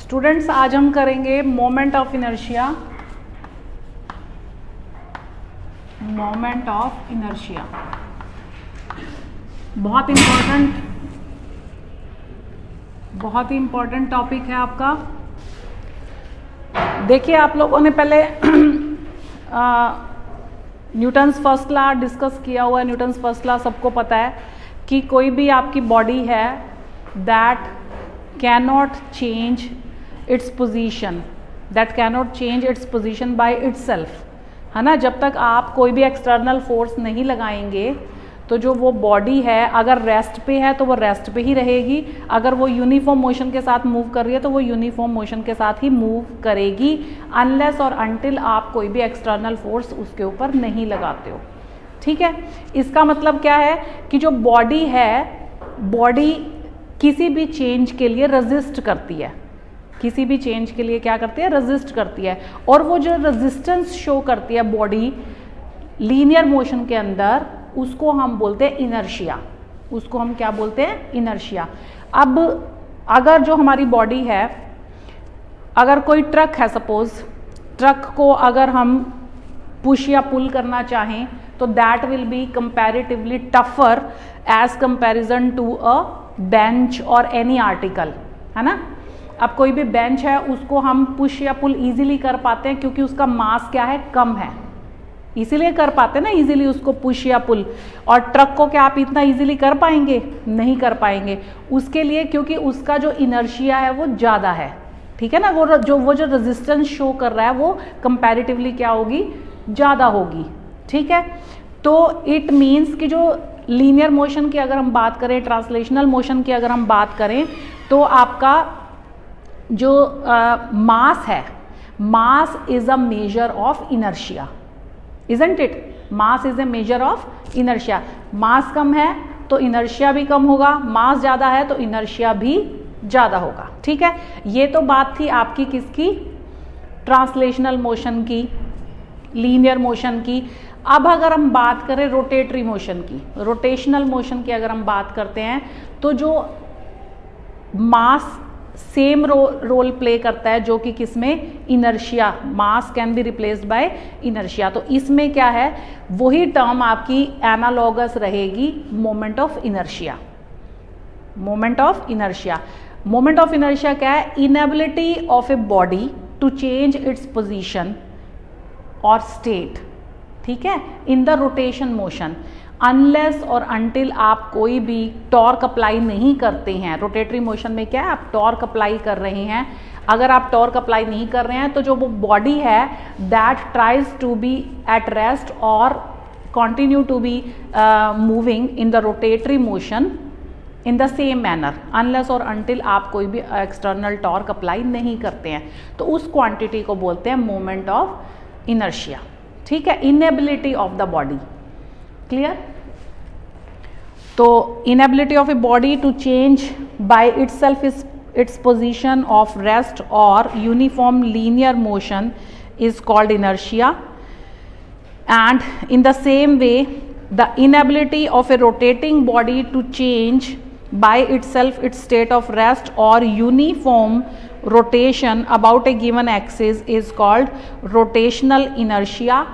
Students आज हम करेंगे moment of inertia. Moment of inertia बहुत ही इंपॉर्टेंट टॉपिक है आपका। देखिए आप लोगों ने पहले न्यूटन्स फर्स्ट लॉ डिस्कस किया हुआ है। न्यूटन्स फर्स्ट लॉ सबको पता है कि कोई भी आपकी बॉडी है that can not change its position, by itself, है ना। जब तक आप कोई भी एक्सटर्नल फोर्स नहीं लगाएंगे तो जो वो बॉडी है अगर रेस्ट पे है तो वो रेस्ट पे ही रहेगी, अगर वो यूनिफॉर्म मोशन के साथ मूव कर रही है तो वो यूनिफॉर्म मोशन के साथ ही मूव करेगी, अनलेस और अनटिल आप कोई भी एक्सटर्नल फोर्स उसके ऊपर नहीं लगाते हो। ठीक है, इसका मतलब क्या है कि जो बॉडी है, बॉडी किसी भी चेंज के लिए रेजिस्ट करती है, किसी भी चेंज के लिए क्या करती है, रेजिस्ट करती है। और वो जो रेजिस्टेंस शो करती है बॉडी लीनियर मोशन के अंदर, उसको हम बोलते हैं इनर्शिया। उसको हम क्या बोलते हैं, इनर्शिया। अब अगर जो हमारी बॉडी है, अगर कोई ट्रक है, सपोज ट्रक को अगर हम पुश या पुल करना चाहें तो that will be comparatively tougher as comparison to a bench और एनी आर्टिकल, है ना। अब कोई भी बेंच है उसको हम पुश या पुल इजीली कर पाते हैं क्योंकि उसका मास क्या है, कम है, इसीलिए कर पाते हैं ना इजीली उसको पुश या पुल। और ट्रक को क्या आप इतना इजीली कर पाएंगे, नहीं कर पाएंगे। उसके लिए क्योंकि उसका जो इनर्शिया है वो ज़्यादा है, ठीक है ना। वो जो रेजिस्टेंस शो कर रहा है वो कंपैरेटिवली क्या होगी, ज़्यादा होगी। ठीक है, तो इट मीन्स कि जो लीनियर मोशन की अगर हम बात करें, ट्रांसलेशनल मोशन की अगर हम बात करें, तो आपका जो मास है, mass is a measure of inertia, isn't it. Mass is a measure of inertia. Mass कम है तो इनर्शिया भी कम होगा, मास ज़्यादा है तो इनर्शिया भी ज़्यादा होगा। ठीक है, ये तो बात थी आपकी किसकी, ट्रांसलेशनल मोशन की, लीनियर मोशन की। अब अगर हम बात करें रोटेटरी मोशन की, रोटेशनल मोशन की अगर हम बात करते हैं, तो जो मास सेम रोल प्ले करता है जो कि किसमें, inertia. Mass can be replaced by inertia. तो इसमें क्या है, वही टर्म आपकी एनालॉगस रहेगी moment of inertia. Moment of inertia, moment of inertia क्या है, inability of a body to change its position और स्टेट, ठीक है, in the rotation motion, unless और अनटिल आप कोई भी टॉर्क अप्लाई नहीं करते हैं। रोटेटरी मोशन में क्या है, आप टॉर्क अप्लाई कर रहे हैं। अगर आप टॉर्क अप्लाई नहीं कर रहे हैं तो जो वो बॉडी है that tries to be at rest और continue to be moving in the rotatory motion in the same manner, unless और अनटिल आप कोई भी एक्सटर्नल टॉर्क अप्लाई नहीं करते हैं, तो उस क्वांटिटी को बोलते हैं मोमेंट ऑफ इनर्शिया। ठीक है, inability of the body, clear. तो inability of a body to change by itself its position of rest और uniform linear motion is called inertia. And in the same way the inability of a rotating body to change by itself its state of rest और uniform rotation about a given axis is called rotational inertia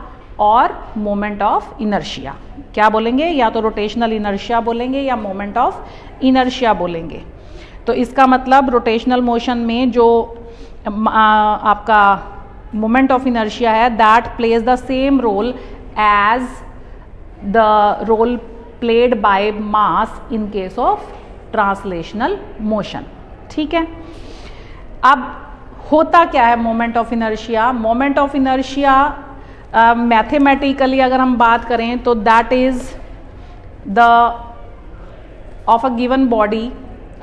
और moment of inertia. क्या बोलेंगे, या तो rotational inertia बोलेंगे या moment of inertia बोलेंगे। तो इसका मतलब रोटेशनल मोशन में जो आपका मोमेंट ऑफ इनर्शिया है that plays the same role as the role played by mass in case of translational motion. ठीक है, अब होता क्या है moment of inertia. Moment of inertia mathematically अगर हम बात करें तो that is the of a given body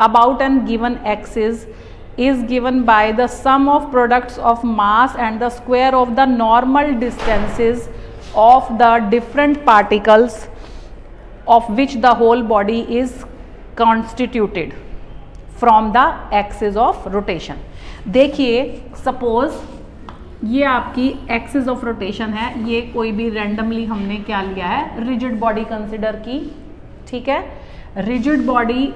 about an given axis is given by the sum of products of mass and the square of the normal distances of the different particles of which the whole body is constituted from the axis of rotation। देखिए suppose ये आपकी axis of rotation है, ये कोई भी randomly हमने क्या लिया है, रिजिड बॉडी कंसिडर की। ठीक है, रिजिड बॉडी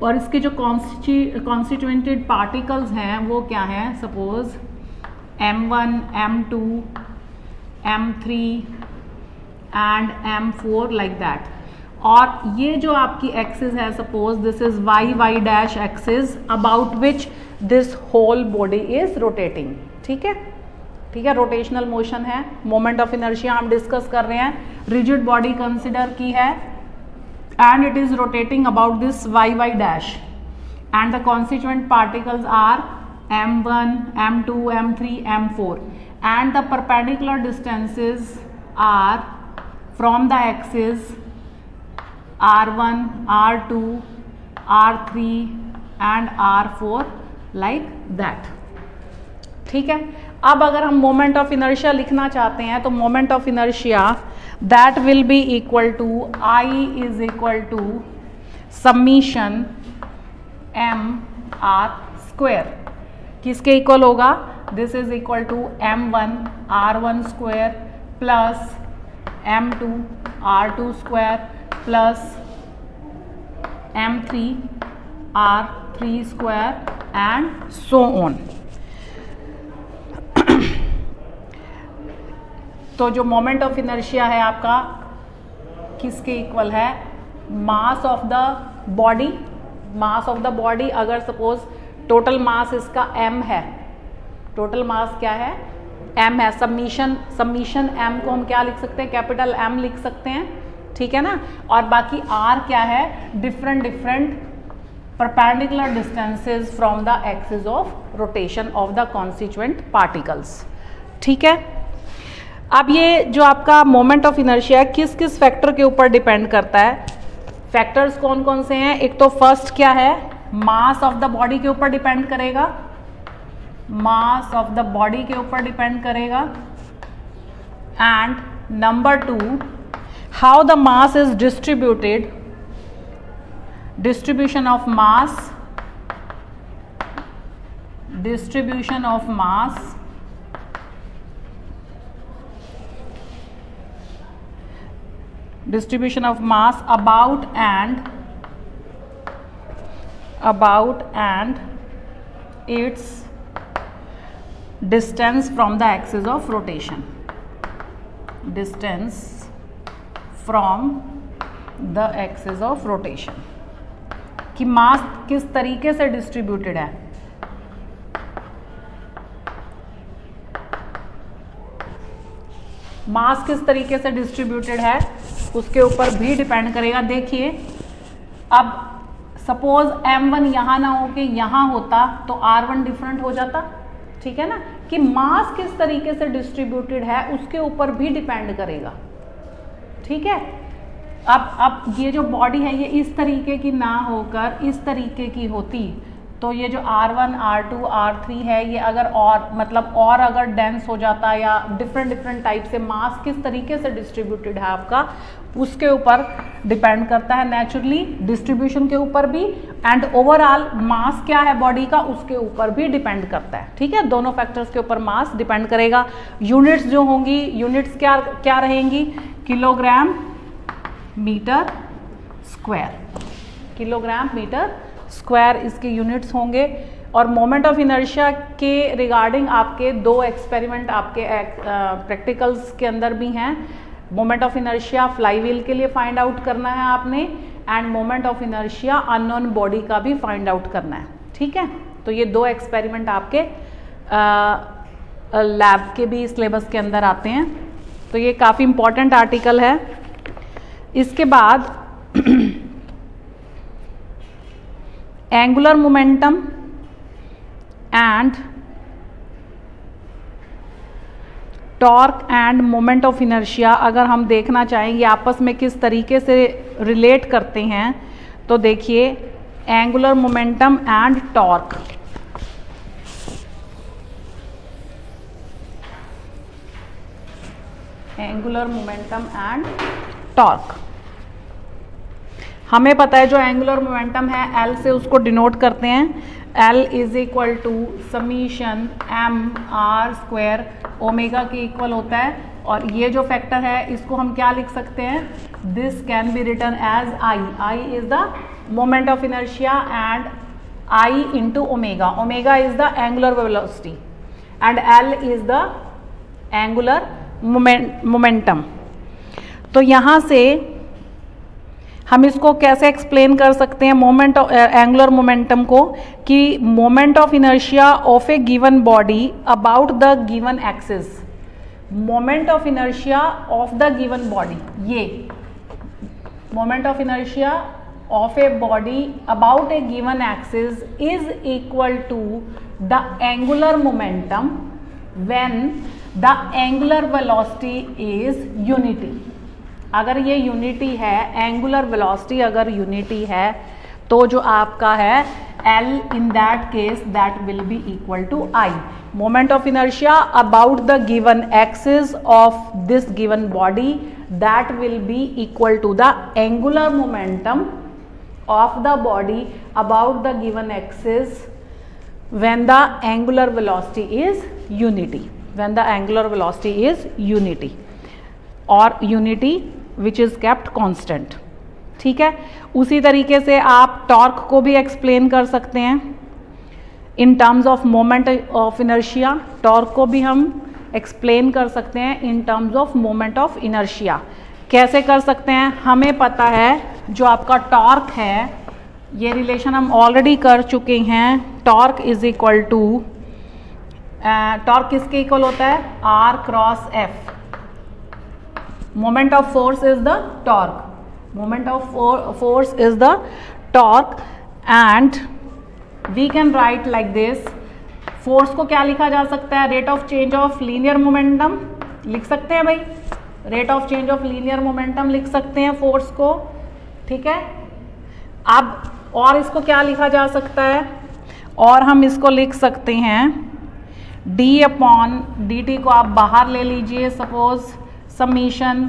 और इसके जो कॉन्स्टिट्यूएंटेड पार्टिकल्स हैं वो क्या हैं, suppose M1, M2, M3 and M4 like that. और ये जो आपकी एक्सिस है, suppose this is y dash axis about which this whole body is rotating. ठीक है, ठीक है, रोटेशनल मोशन है, मोमेंट ऑफ इनर्शिया हम डिस्कस कर रहे हैं, रिजिड बॉडी कंसिडर की है and it is rotating about this y dash and the constituent particles are m1, m2, m3, m4 and the perpendicular distances are from the axis r1, r2, r3 and r4 like that। ठीक है, अब अगर हम moment of inertia लिखना चाहते हैं तो moment of inertia that will be equal to I is equal to summation m r square. किसके इक्वल होगा, this is equal to m1 r1 square plus m2 r2 square plus m3 r3 square and so on. तो जो moment of inertia है आपका किसके equal है, मास of the body. Mass of the body अगर suppose total mass इसका m है, total mass क्या है, m है, समीशन m को हम क्या लिख सकते हैं, कैपिटल M लिख सकते हैं। ठीक है ना, और बाकी r क्या है, different perpendicular distances from the axis of rotation of the constituent particles. ठीक है, अब ये जो आपका मोमेंट ऑफ इनर्शिया किस किस फैक्टर के ऊपर डिपेंड करता है, फैक्टर्स कौन कौन से हैं, एक तो फर्स्ट क्या है, मास ऑफ द बॉडी के ऊपर डिपेंड करेगा, मास ऑफ द बॉडी के ऊपर डिपेंड करेगा and number 2 how the mass is distributed, distribution of mass, distribution of mass distribution of mass about and its distance from the axis of rotation, distance from the axis of rotation, कि मास किस तरीके से distributed है। मास किस तरीके से distributed है उसके ऊपर भी डिपेंड करेगा। देखिए, अब सपोज m1 यहाँ ना हो के यहाँ होता तो r1 डिफरेंट हो जाता। ठीक है ना, कि मास किस तरीके से डिस्ट्रीब्यूटेड है उसके ऊपर भी डिपेंड करेगा। ठीक है, अब ये जो बॉडी है ये इस तरीके की ना होकर इस तरीके की होती तो ये जो r1, r2, r3 है ये अगर और मतलब और अगर डेंस हो जाता या डिफरेंट टाइप से मास किस तरीके से डिस्ट्रीब्यूटेड है आपका उसके ऊपर डिपेंड करता है, नेचुरली डिस्ट्रीब्यूशन के ऊपर भी एंड ओवरऑल मास क्या है बॉडी का उसके ऊपर भी डिपेंड करता है। ठीक है, दोनों फैक्टर्स के ऊपर मास डिपेंड करेगा। यूनिट्स जो होंगी, यूनिट्स क्या रहेंगी, kilogram metre square, kilogram metre square इसके यूनिट्स होंगे। और मोमेंट ऑफ इनर्शिया के रिगार्डिंग आपके 2 एक्सपेरिमेंट आपके प्रैक्टिकल्स के अंदर भी हैं। मोमेंट ऑफ इनर्शिया फ्लाईव्हील के लिए फाइंड आउट करना है आपने end moment of inertia unknown body का भी फाइंड आउट करना है। ठीक है, तो ये 2 एक्सपेरिमेंट आपके लैब के भी सिलेबस के अंदर आते हैं, तो ये काफ़ी इंपॉर्टेंट आर्टिकल है। इसके बाद angular momentum and torque end moment of inertia अगर हम देखना चाहेंगे आपस में किस तरीके से रिलेट करते हैं तो देखिए, angular momentum and torque, angular momentum and torque, हमें पता है जो एंगुलर मोमेंटम है L से उसको डिनोट करते हैं, L is equal to summation m r square, omega के इक्वल होता है। और ये जो फैक्टर है इसको हम क्या लिख सकते हैं, this can be written as I, I is the moment of inertia and I into omega. Omega is the angular velocity and L is the angular momentum. तो यहाँ से हम इसको कैसे एक्सप्लेन कर सकते हैं मोमेंट ऑफ एंगुलर मोमेंटम को, कि moment of inertia of a given body about the given axis. Moment of inertia of the given body, ये moment of inertia of a body about a given axis is equal to the angular momentum when the angular velocity is unity. अगर ये unity है, angular velocity अगर unity है, तो जो आपका है L in that case that will be equal to I. Moment of inertia about the given axis of this given body that will be equal to the angular momentum of the body about the given axis when the angular velocity is unity, when the angular velocity is unity or unity which is kept constant. ठीक है, उसी तरीके से आप torque को भी explain कर सकते हैं इन terms of moment of inertia. Torque को भी हम एक्सप्लेन कर सकते हैं इन terms of moment of inertia. कैसे कर सकते हैं? हमें पता है जो आपका टॉर्क है, ये रिलेशन हम ऑलरेडी कर चुके हैं. Torque is equal to, torque किसके इक्वल होता है? R cross F. Moment of force is the torque, moment of force is the torque and we can write like this. Force को क्या लिखा जा सकता है? Rate of change of linear momentum लिख सकते हैं भाई, rate of change of linear momentum लिख सकते हैं फोर्स को. ठीक है, अब और इसको क्या लिखा जा सकता है? और हम इसको लिख सकते हैं d अपॉन डी टी को आप बाहर ले लीजिए. Suppose summation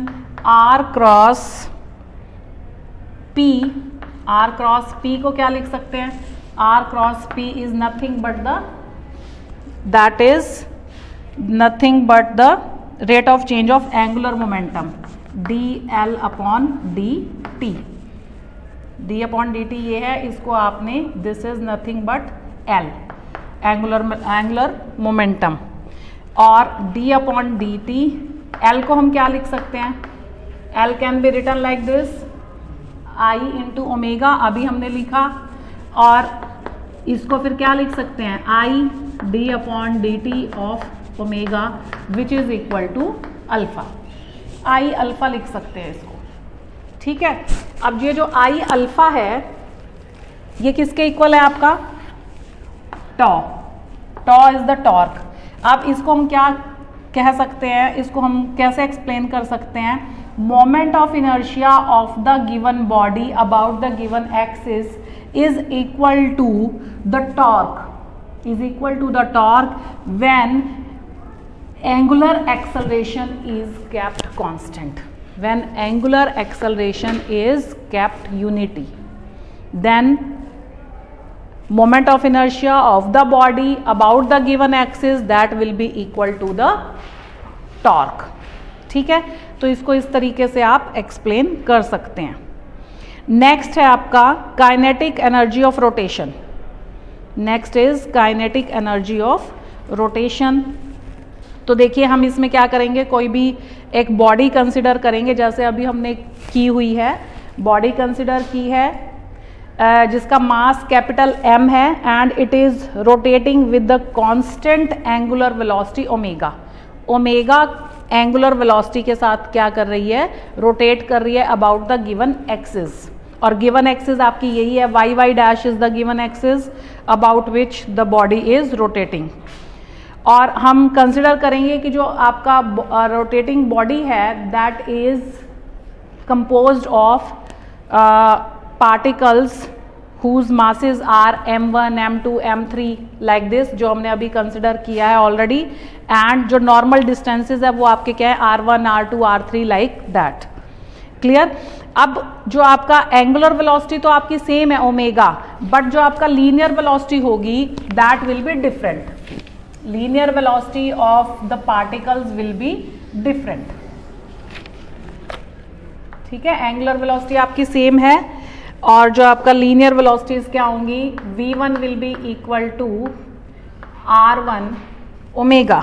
r cross p, r cross p को क्या लिख सकते हैं? r cross p is nothing but the, that is nothing but the rate of change of angular momentum dl upon dt. d upon dt ये है, इसको आपने, this is nothing but l angular momentum. और d upon dt, l को हम क्या लिख सकते हैं? l can be written like this, I into omega, अभी हमने लिखा. और इसको फिर क्या लिख सकते हैं? I d upon dt of omega which is equal to alpha. I alpha लिख सकते हैं इसको. ठीक है, अब ये जो I अल्फा है ये किसके इक्वल है आपका? Tau. Tau is the torque. अब इसको हम क्या कह सकते हैं? इसको हम कैसे एक्सप्लेन कर सकते हैं? Moment of inertia of the given body about the given axis is equal to the torque, is equal to the torque when angular acceleration is kept constant. When angular acceleration is kept unity, then moment of inertia of the body about the given axis that will be equal to the torque. ठीक है, तो इसको इस तरीके से आप explain कर सकते हैं. नेक्स्ट है आपका kinetic energy of rotation. Next is kinetic energy of rotation. तो देखिए हम इसमें क्या करेंगे, कोई भी एक बॉडी कंसिडर करेंगे, जैसे अभी हमने की हुई है, बॉडी कंसिडर की है जिसका मास कैपिटल M है and it is rotating with the constant angular velocity omega. Omega angular velocity के साथ क्या कर रही है? रोटेट कर रही है अबाउट द गिवन एक्सिस. और गिवन एक्सिस आपकी यही है, Y Y dash is the given axis about which the body is rotating. और हम कंसिडर करेंगे कि जो आपका रोटेटिंग बॉडी है that is composed of particles whose masses are m1 m2 m3 like this, जो हमने अभी कंसिडर किया है ऑलरेडी. एंड जो नॉर्मल डिस्टेंसेस है वो आपके क्या है? r1 r2 r3 like that. Clear? अब जो आपका एंगुलर वेलोसिटी तो आपकी सेम है ओमेगा, बट जो आपका लीनियर वेलोसिटी होगी that will be different. Linear velocity of the particles will be different. ठीक है, एंगुलर वेलोसिटी आपकी सेम है और जो आपका लीनियर वेलोसिटीज क्या होंगी, v1 will be equal to r1 omega,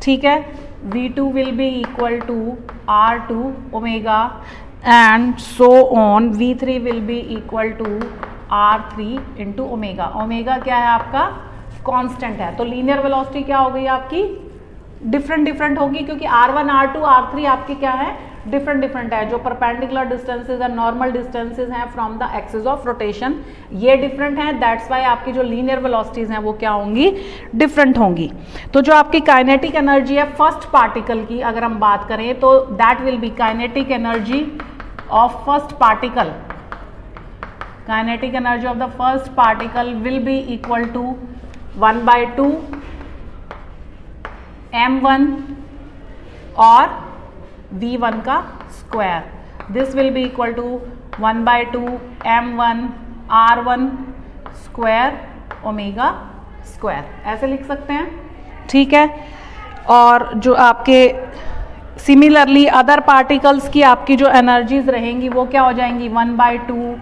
ठीक है, v2 will be equal to r2 omega and so on, v3 will be equal to r3 into omega. Omega क्या है आपका, कांस्टेंट है, तो लीनियर वेलोसिटी क्या हो गई आपकी, डिफरेंट होगी, क्योंकि r1 r2 r3 आपके क्या है, डिफरेंट है। जो परपेंडिकुलर डिस्टेंसेज है, नॉर्मल डिस्टेंसेज हैं from the axis of rotation, ये डिफरेंट हैं, दैट्स वाई आपकी जो लीनियर वेलोसिटीज हैं वो क्या होंगी, डिफरेंट होंगी। तो जो आपकी काइनेटिक एनर्जी है फर्स्ट पार्टिकल की अगर हम बात करें तो that will be kinetic energy of first particle, kinetic energy of the first particle will be equal to 1/2 m1 और v1 का square, this will be equal to 1/2 m1 r1 square omega square, ऐसे लिख सकते हैं, ठीक है। और जो आपके सिमिलरली अदर पार्टिकल्स की आपकी जो एनर्जीज रहेंगी वो क्या हो जाएंगी, 1/2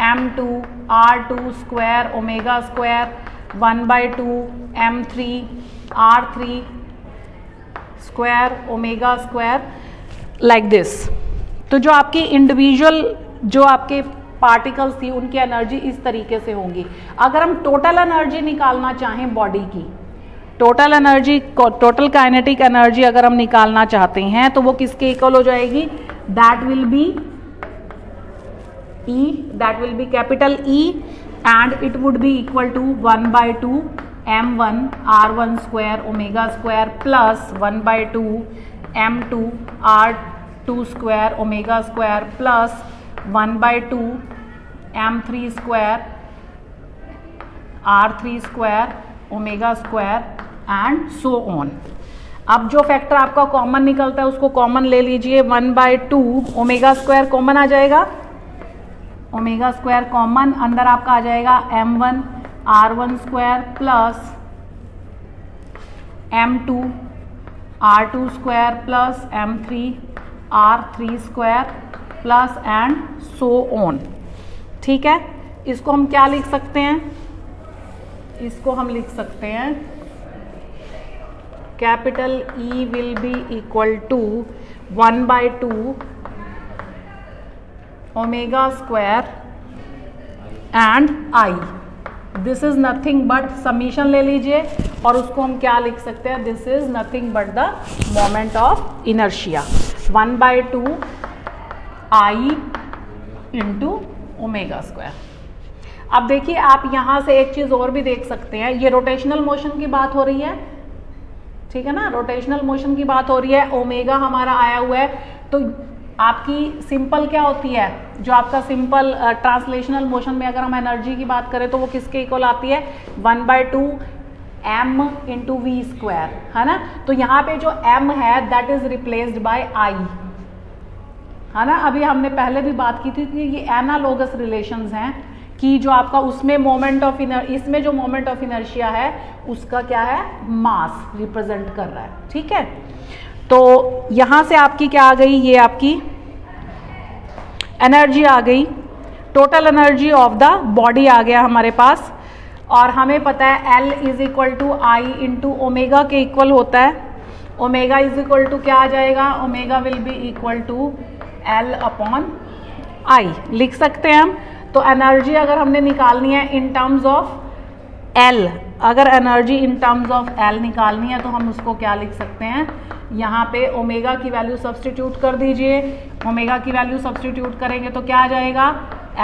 m2 r2 square omega square, 1/2 m3 r3 square omega square, like this. तो जो आपकी इंडिविजुअल जो आपके पार्टिकल्स थी उनकी एनर्जी इस तरीके से होंगी। अगर हम टोटल एनर्जी निकालना चाहें बॉडी की, total energy, total kinetic energy अगर हम निकालना चाहते हैं तो वो किसके इक्वल हो जाएगी, that will B E, that will be capital E and it would be equal to 1/2 m1 r1 square omega square plus 1/2 m2 r2 square omega square plus 1/2 m3 square r3 square omega square and so on। अब जो factor आपका common निकलता है उसको common ले लीजिए, 1/2 omega square common आ जाएगा, omega square common, अंदर आपका आ जाएगा m1 r1 square plus m2 r2 square plus m3 r3 square plus and so on, ठीक है। इसको हम क्या लिख सकते हैं, इसको हम लिख सकते हैं capital E will be equal to 1/2 omega square and I, this is nothing but summation ले लीजिए और उसको हम क्या लिख सकते हैं, this is nothing but the moment of inertia, 1/2 I into omega square. अब देखिए आप यहां से एक चीज और भी देख सकते हैं, ये रोटेशनल मोशन की बात हो रही है, ठीक है ना, रोटेशनल मोशन की बात हो रही है, ओमेगा हमारा आया हुआ है, तो आपकी सिंपल क्या होती है, जो आपका सिंपल ट्रांसलेशनल मोशन में अगर हम एनर्जी की बात करें तो वो किसके इक्वल आती है, 1/2 m इंटू वी स्क्वायर, है ना। तो यहाँ पे जो m है that is replaced by I, है ना। अभी हमने पहले भी बात की थी कि ये एनालोगस रिलेशंस हैं कि जो आपका उसमें मोमेंट ऑफ इसमें जो मोमेंट ऑफ इनर्शिया है उसका क्या है, मास रिप्रेजेंट कर रहा है, ठीक है। तो यहां से आपकी क्या आ गई, ये आपकी एनर्जी आ गई, total energy of the body आ गया हमारे पास, और हमें पता है L is equal to I into omega के इक्वल होता है, ओमेगा इज इक्वल टू क्या आ जाएगा, omega will be equal to L upon I, लिख सकते हैं हम। तो एनर्जी अगर हमने निकालनी है इन टर्म्स ऑफ L, अगर energy in terms of L निकालनी है तो हम उसको क्या लिख सकते हैं, यहाँ पे ओमेगा की वैल्यू सब्सटीट्यूट कर दीजिए, ओमेगा की वैल्यू सब्सटीट्यूट करेंगे तो क्या आ जाएगा,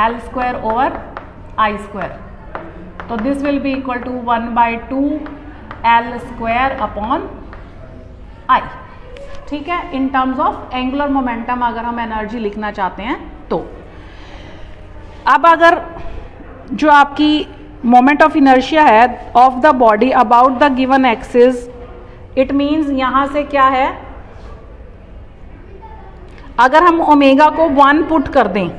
L square over I square, तो this will be equal to 1/2 L square upon I, ठीक है, in terms of angular momentum अगर हम एनर्जी लिखना चाहते हैं तो। अब अगर जो आपकी मोमेंट ऑफ इनर्शिया है of the body about the given axis, it means यहां से क्या है, अगर हम ओमेगा को 1 पुट कर दें,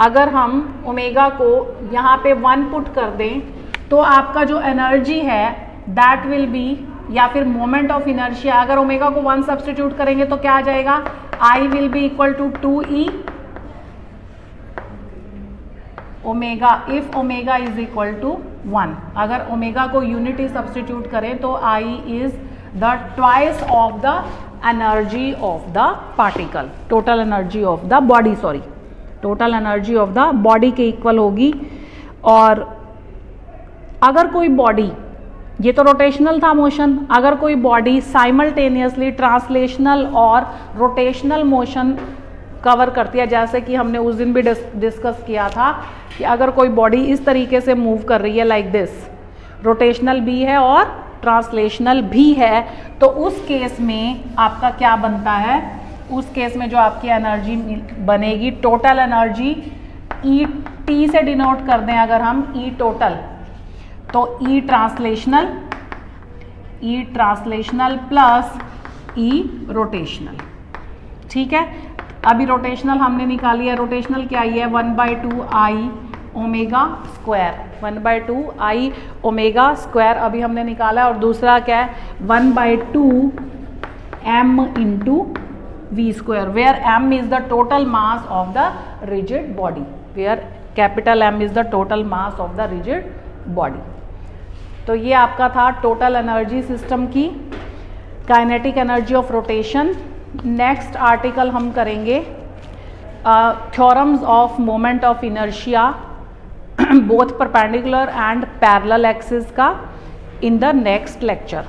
अगर हम ओमेगा को यहाँ पे 1 पुट कर दें तो आपका जो एनर्जी है दैट विल बी, या फिर मोमेंट ऑफ इनर्शिया, अगर ओमेगा को 1 सब्सटीट्यूट करेंगे तो क्या आ जाएगा, I will be equal to 2E omega, if omega is equal to 1, अगर ओमेगा को यूनिटी सब्सटीट्यूट करें तो I is the twice of the energy of the particle, total energy of the body, sorry total energy of the body के equal होगी। और अगर कोई body, ये तो रोटेशनल था मोशन, अगर कोई बॉडी साइमल्टेनियसली ट्रांसलेशनल और रोटेशनल मोशन कवर करती है, जैसे कि हमने उस दिन भी डिस्कस किया था कि अगर कोई बॉडी इस तरीके से मूव कर रही है लाइक दिस, रोटेशनल भी है और ट्रांसलेशनल भी है, तो उस केस में आपका क्या बनता है, उस केस में जो आपकी एनर्जी बनेगी, टोटल एनर्जी, ई टी से डिनोट कर दें अगर हम ई टोटल, तो ई ट्रांसलेशनल प्लस ई रोटेशनल। ठीक है, अभी रोटेशनल हमने निकाली है, रोटेशनल क्या आई है 1/2 आई ओमेगा स्क्वायर, 1/2 आई ओमेगा स्क्वायर अभी हमने निकाला है। और दूसरा क्या है 1/2 m into v square, where m is the total mass of the rigid body, where capital M is the total mass of the rigid body. तो ये आपका था टोटल एनर्जी सिस्टम की, kinetic energy of rotation. Next article हम करेंगे theorems of moment of inertia both perpendicular and parallel axis का in the next lecture.